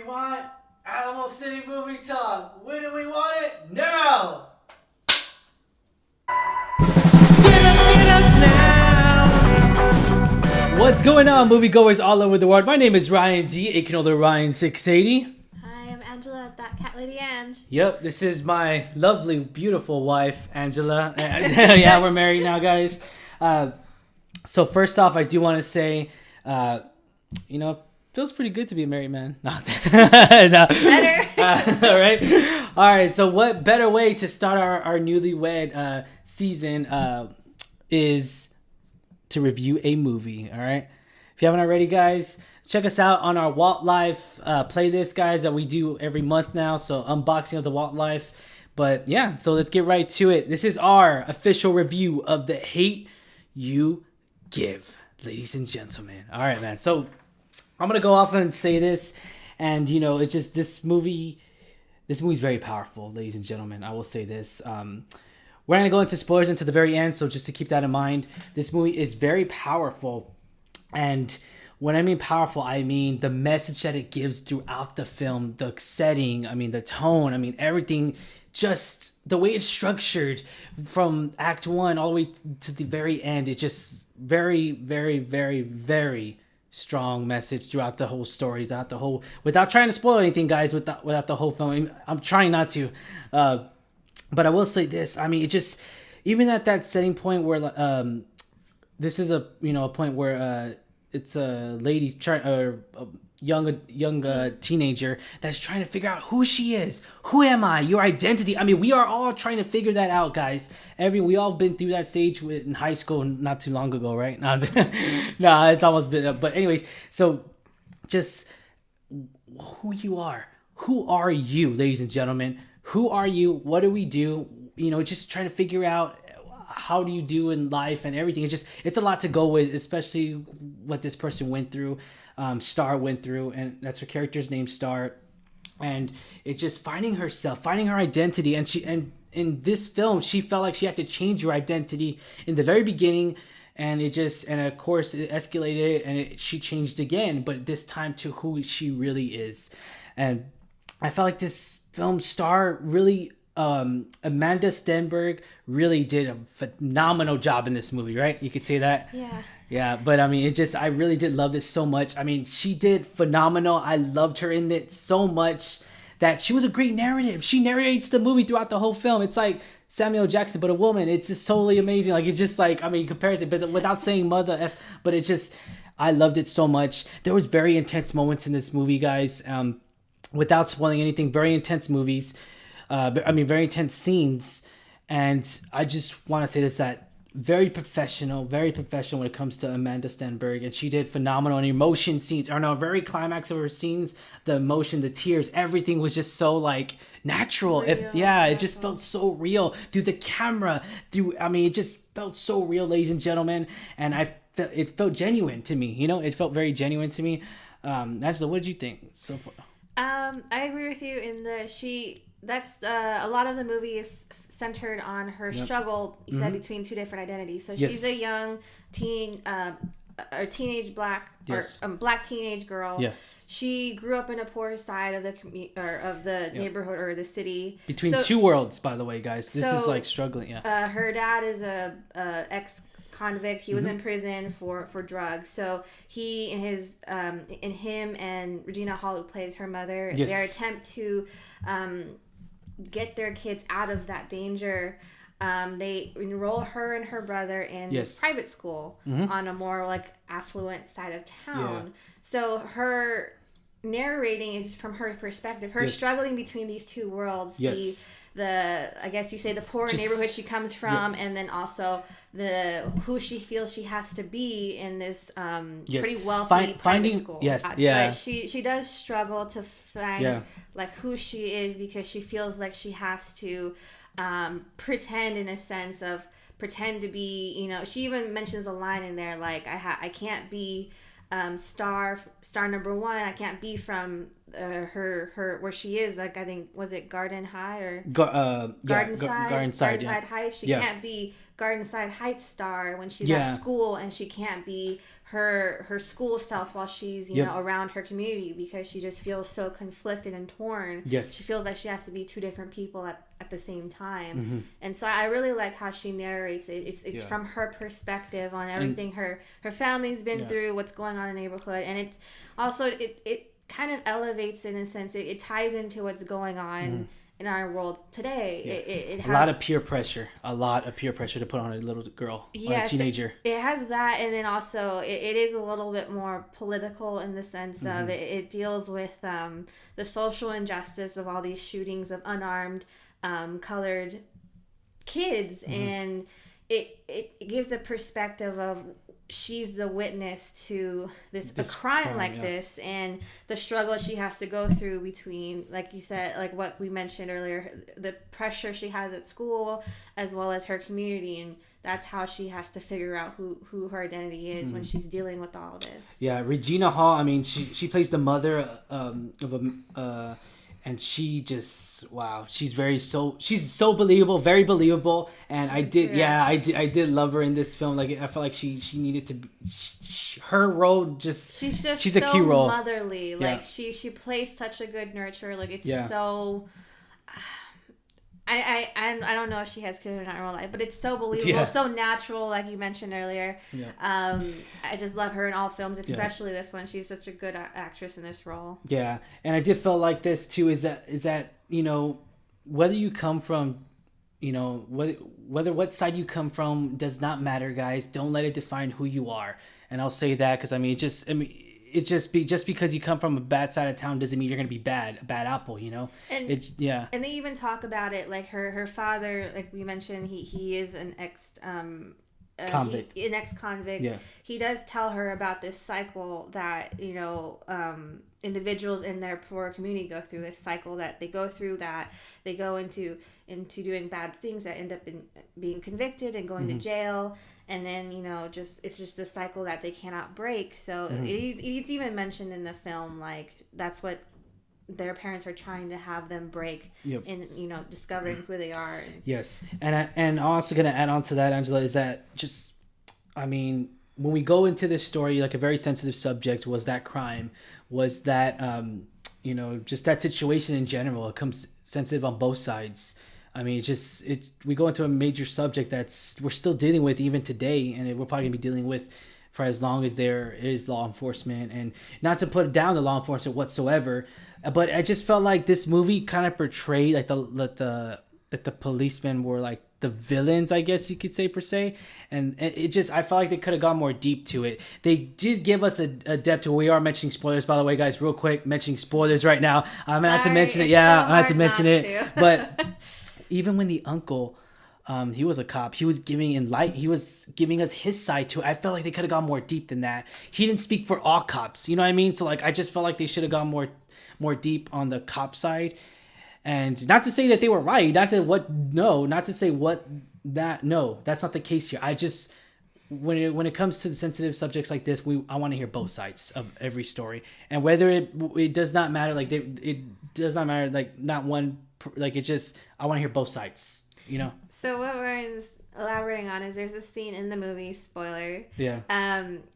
want? Alamo City Movie Talk. When do we want it? Now! Get up now! What's going on, moviegoers all over the world? My name is Ryan D, aka Ryan680. Hi, I'm Angela, that cat lady Ange. Yep, this is my lovely, beautiful wife, Angela. Yeah, we're married now, guys. So first off, I do want to say, feels pretty good to be a married man. No. Better. All right. So what better way to start our newlywed season is to review a movie. All right. If you haven't already, guys, check us out on our Walt Life playlist, guys, that we do every month now. So unboxing of the Walt Life. But yeah, so let's get right to it. This is our official review of The Hate U Give, ladies and gentlemen. All right, man. So I'm gonna go off and say this, and it's just this movie's very powerful, ladies and gentlemen. I will say this. We're gonna go into spoilers into the very end, so just to keep that in mind, this movie is very powerful. And when I mean powerful, I mean the message that it gives throughout the film, the setting, I mean the tone, I mean everything, just the way it's structured from Act 1 all the way to the very end. It's just very, very, very, very strong message throughout the whole story, without trying to spoil anything, guys, without the whole film. I'm trying not to, but I will say this. I mean, it just, even at that setting point where this is a point where it's a lady a young teenager that's trying to figure out who she is. Who am I? Your identity. I mean, we are all trying to figure that out, guys. We all been through that stage in high school not too long ago, right? No, it's almost been. But anyways, so just who you are. Who are you, ladies and gentlemen? Who are you? What do we do? Just trying to figure out how do you do in life and everything. It's a lot to go with, especially what this person went through. Star went through, and that's her character's name, Star. And it's just finding herself, finding her identity. And in this film, she felt like she had to change her identity in the very beginning, and of course it escalated, and she changed again, but this time to who she really is. And I felt like this film, Star, really, Amanda Stenberg really did a phenomenal job in this movie, right? You could say that. Yeah, but I mean, I really did love this so much. I mean, she did phenomenal. I loved her in it so much that she was a great narrative. She narrates the movie throughout the whole film. It's like Samuel Jackson, but a woman. It's just totally amazing. Like, it's just like, I mean, comparison, but without saying mother F, but I loved it so much. There was very intense moments in this movie, guys. Without spoiling anything, very intense movies. Very intense scenes. And I just want to say this, that very professional when it comes to Amanda Stenberg, and she did phenomenal. And emotion scenes, very climax of her scenes, the emotion, the tears, everything was just so like natural. It just felt so real through the camera. It just felt so real, ladies and gentlemen, and it felt genuine to me. It felt very genuine to me. Angela, what did you think so far? I agree with you in that's a lot of the movie is centered on her struggle, you said, between two different identities. So she's a young teen, teenage black, black teenage girl. Yes. She grew up in a poor side of the neighborhood or the city. Between two worlds, by the way, guys. This is like struggling. Yeah. Her dad is a ex-convict. He was in prison for drugs. So he and him and Regina Hall, who plays her mother, their attempt to get their kids out of that danger, they enroll her and her brother in private school on a more like affluent side of town. So her narrating is from her perspective, her struggling between these two worlds, the I guess you say the poor neighborhood she comes from, and then also who she feels she has to be in this pretty wealthy private school. But she does struggle to find like who she is, because she feels like she has to pretend, in a sense of pretend to be, she even mentions a line in there like I can't be star number one. I can't be from her where she is, like I think, was it Garden High or Gardenside Heights. She can't be Gardenside Heights star when she's at school, and she can't be her school self while she's you know around her community, because she just feels so conflicted and torn. Yes, she feels like she has to be two different people at the same time. And so I really like how she narrates it. It's from her perspective on everything her family's been through, what's going on in the neighborhood, and it's also it kind of elevates it in a sense. It ties into what's going on in our world today. It has a lot of peer pressure to put on a little girl, on a teenager. It has that, and then also it is a little bit more political in the sense of it deals with the social injustice of all these shootings of unarmed colored kids, and it gives a perspective of she's the witness to this a crime like this, and the struggle she has to go through between, like you said, like what we mentioned earlier, the pressure she has at school as well as her community, and that's how she has to figure out who her identity is when she's dealing with all this. Yeah, Regina Hall, I mean, she plays the mother of a and she just she's so believable, very believable, and I did love her in this film. Like I felt like she needed to be, her role she's so a key role, motherly. Like she plays such a good nurturer. Like it's so. I don't know if she has kids or not in real life, but it's so believable, so natural, like you mentioned earlier. I just love her in all films, especially this one. She's such a good actress in this role. Yeah, and I did feel like this too. Is that you know, whether you come from, you know, whether what side you come from does not matter, guys. Don't let it define who you are. And I'll say that because just because you come from a bad side of town doesn't mean you're gonna be a bad apple, you know. And and they even talk about it, like her father, like we mentioned, he is an ex-convict. He does tell her about this cycle that, you know, individuals in their poor community go through, this cycle that they go through, that they go into doing bad things that end up being convicted and going to jail. And then, you know, it's just a cycle that they cannot break. So it's even mentioned in the film, like, that's what their parents are trying to have them break in, you know, discovering who they are. Yes. And I'm also going to add on to that, Angela, is that just, I mean, when we go into this story, like a very sensitive subject was that crime, was that, you know, just that situation in general. It comes sensitive on both sides. I mean, we go into a major subject we're still dealing with even today, and we're probably gonna be dealing with for as long as there is law enforcement. And not to put down the law enforcement whatsoever, but I just felt like this movie kind of portrayed like the policemen were like the villains, I guess you could say, per se. And I felt like they could have gone more deep to it. They did give us a depth to. We are mentioning spoilers, by the way, guys. Real quick, mentioning spoilers right now. I'm gonna have to mention it. Yeah, I have to mention it, but. Even when the uncle, he was a cop, he was giving us his side too. I felt like they could have gone more deep than that. He didn't speak for all cops, you know what I mean? So like, I just felt like they should have gone more deep on the cop side, and not to say that they were right, that's not the case here. I just when it comes to the sensitive subjects like this, I want to hear both sides of every story, and whether it does not matter, like it does not matter, like not one. Like I want to hear both sides, you know. So what we're elaborating on is there's a scene in the movie, spoiler,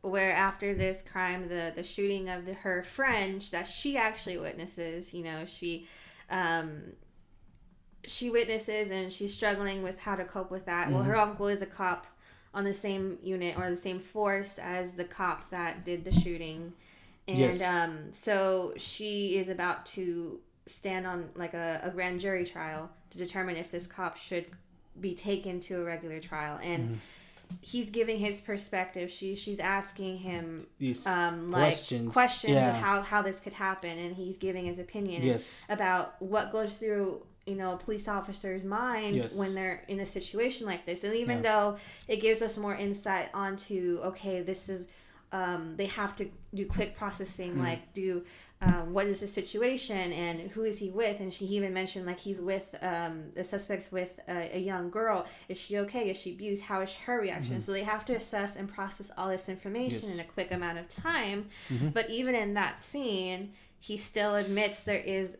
where after this crime, the shooting of her friend that she actually witnesses, you know, she witnesses, and she's struggling with how to cope with that. Well, her uncle is a cop on the same unit or the same force as the cop that did the shooting, and so she is about to stand on like a grand jury trial to determine if this cop should be taken to a regular trial, and he's giving his perspective. She's asking him questions of how this could happen, and he's giving his opinion about what goes through, you know, a police officer's mind when they're in a situation like this. And even though it gives us more insight onto, okay, this is they have to do quick processing, like what is the situation and who is he with? And she even mentioned, like, he's with the suspect's with a young girl. Is she okay? Is she abused? How is her reaction? So they have to assess and process all this information in a quick amount of time. But even in that scene, he still admits there is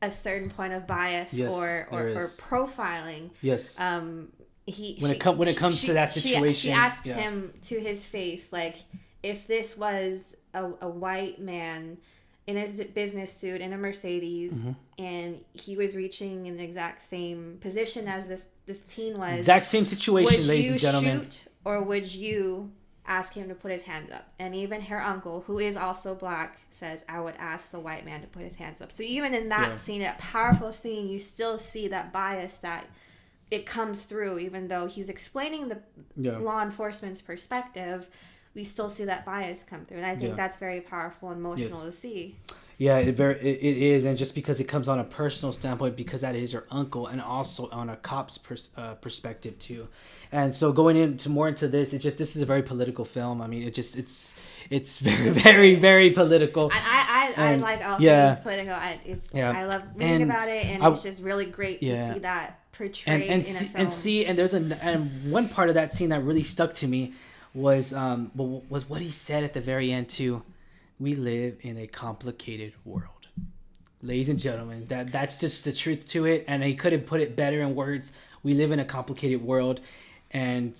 a certain point of bias or profiling. When it comes to that situation, she asks him to his face, like, if this was a white man in his business suit in a Mercedes, and he was reaching in the exact same position as this teen was, exact same situation, ladies and gentlemen, would you shoot, or would you ask him to put his hands up? And even her uncle, who is also black, says, I would ask the white man to put his hands up. So even in that scene, that powerful scene, you still see that bias that it comes through. Even though he's explaining the law enforcement's perspective, we still see that bias come through. And I think that's very powerful and emotional to see. Yeah, it is. And just because it comes on a personal standpoint, because that is her uncle, and also on a cop's perspective too. And so going into this, this is a very political film. I mean, it's very, very, very political. I like all things political. I love reading about it, and it's just really great to see that portrayed in a film. And there's one part of that scene that really stuck to me was what he said at the very end too. We live in a complicated world, ladies and gentlemen. That's just the truth to it, and he couldn't put it better in words. We live in a complicated world, and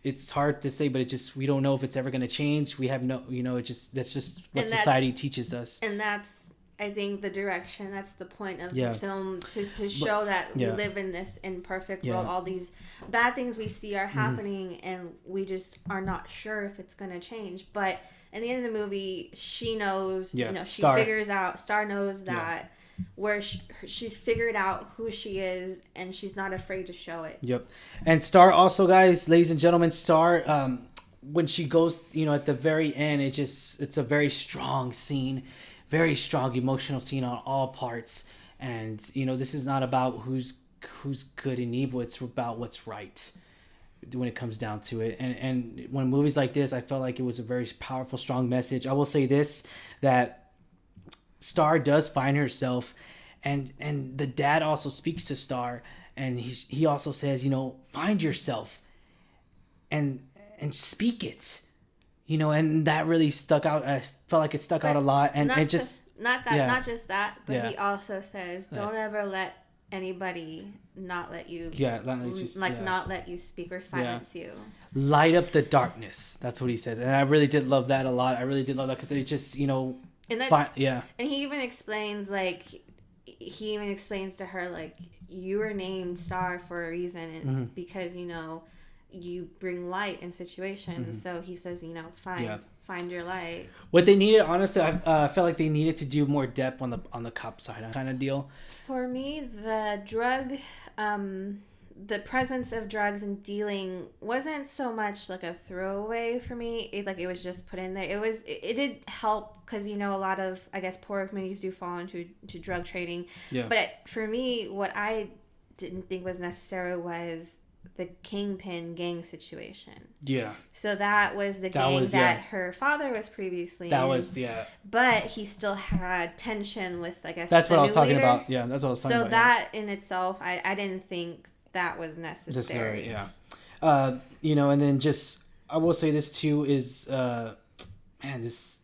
it's hard to say, but we don't know if it's ever going to change. We have that's just what society teaches us. And that's, I think, the direction. That's the point of the film, to show that we live in this imperfect world. All these bad things we see are happening, and we just are not sure if it's going to change. But at the end of the movie, she knows. She figures out. Star knows that where she's figured out who she is, and she's not afraid to show it. Yep. And Star also, guys, ladies and gentlemen, Star, when she goes, at the very end, it's a very strong scene. Very strong emotional scene on all parts, and this is not about who's good and evil. It's about what's right when it comes down to it. And when movies like this, I felt like it was a very powerful, strong message. I will say this, that Star does find herself, and the dad also speaks to Star, and he also says, find yourself and speak it. And that really stuck out. I felt like it stuck out a lot, and it just not just that, but he also says, "Don't ever let anybody not let you, not let you speak or silence you. Light up the darkness." That's what he says, and I really did love that a lot. I really did love that because it just, and he even explains to her, you were named Star for a reason. It's because you bring light in situations. So he says, find your light. What they needed, honestly, I felt like they needed to do more depth on the cop side kind of deal. For me, the drug, the presence of drugs and dealing wasn't so much like a throwaway for me. It was just put in there. It did help because, a lot of, I guess, poorer communities do fall into drug trading. Yeah. But for me, what I didn't think was necessary was the Kingpin gang situation. Yeah. So that was the gang that her father was previously in. But he still had tension with, I guess, that's what I was talking about. Yeah, that's what I was talking about. So that in itself, I didn't think that was necessary. And then just, I will say this too is, this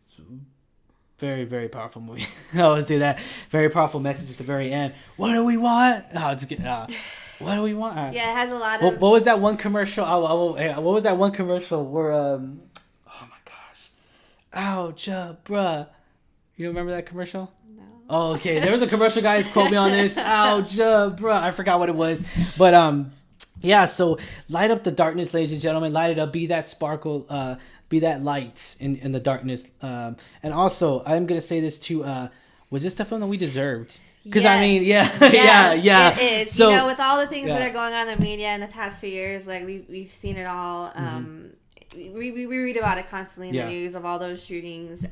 very, very powerful movie. I would say that. Very powerful message at the very end. What do we want? What do we want? It has a lot of... What was that one commercial? What was that one commercial where... oh my gosh. Ouch, bruh. You remember that commercial? No. Oh, okay. There was a commercial, guys. Quote me on this. Ouch, bruh. I forgot what it was. But, so light up the darkness, ladies and gentlemen. Light it up. Be that sparkle. Be that light in the darkness. And also, I'm going to say this too. Was this the film that we deserved? Because yes. It is. So, with all the things that are going on in the media in the past few years, we've seen it all. We read about it constantly in the news of all those shootings.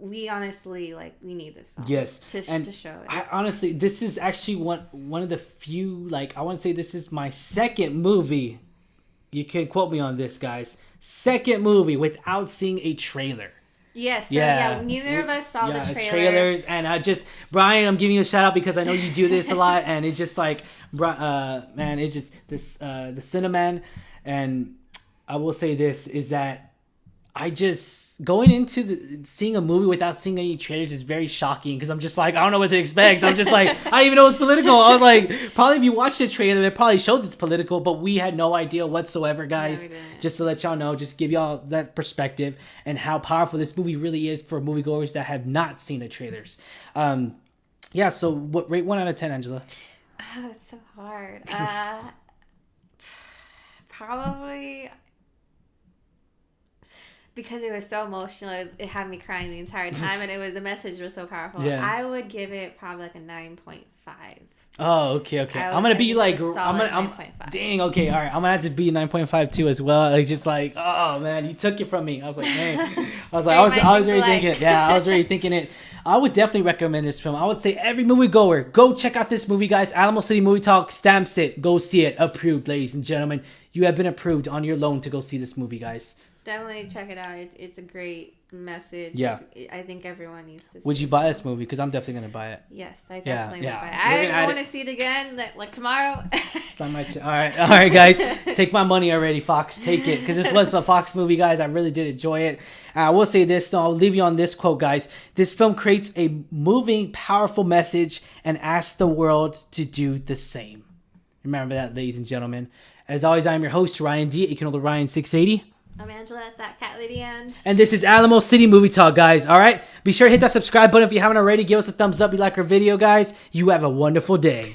We honestly we need this film. Yes, to show it. I honestly, this is actually one of the few. I want to say this is my second movie. You can quote me on this, guys. Second movie without seeing a trailer. Yes, neither of us saw the trailers, and Brian, I'm giving you a shout out because I know you do this a lot, and it's just man, it's just this the Cinnamon, and I will say this is that I just going into seeing a movie without seeing any trailers is very shocking because I'm just like, I don't know what to expect. I'm just like, I don't even know it's political. I was like, probably if you watch the trailer, it probably shows it's political, but we had no idea whatsoever, guys. No, just to let y'all know, just give y'all that perspective and how powerful this movie really is for moviegoers that have not seen the trailers. Yeah. So what rate 1 out of 10, Angela? Oh, it's so hard. Probably. Because it was so emotional, it had me crying the entire time, and the message was so powerful. Yeah. I would give it probably like a 9.5. Oh, okay. I'm gonna be like, dang, okay, all right. I'm gonna have to be 9.5 too as well. Like, just like, oh man, you took it from me. I was like, man, I was already thinking it. Yeah, I was already thinking it. I would definitely recommend this film. I would say every moviegoer, go check out this movie, guys. Alamo City Movie Talk stamps it. Go see it. Approved, ladies and gentlemen. You have been approved on your loan to go see this movie, guys. Definitely check it out. It's a great message. Yeah. I think everyone needs to see Would you buy this movie? Because I'm definitely going to buy it. Yes, I definitely would buy it. I want to see it again, like tomorrow. It's on my all right, guys. Take my money already, Fox. Take it. Because this was a Fox movie, guys. I really did enjoy it. I will say this, though. I'll leave you on this quote, guys. This film creates a moving, powerful message and asks the world to do the same. Remember that, ladies and gentlemen. As always, I am your host, Ryan D. You can hold Ryan 680. I'm Angela, that cat lady, and this is Alamo City Movie Talk, guys. All right, be sure to hit that subscribe button if you haven't already. Give us a thumbs up. You like our video, guys. You have a wonderful day.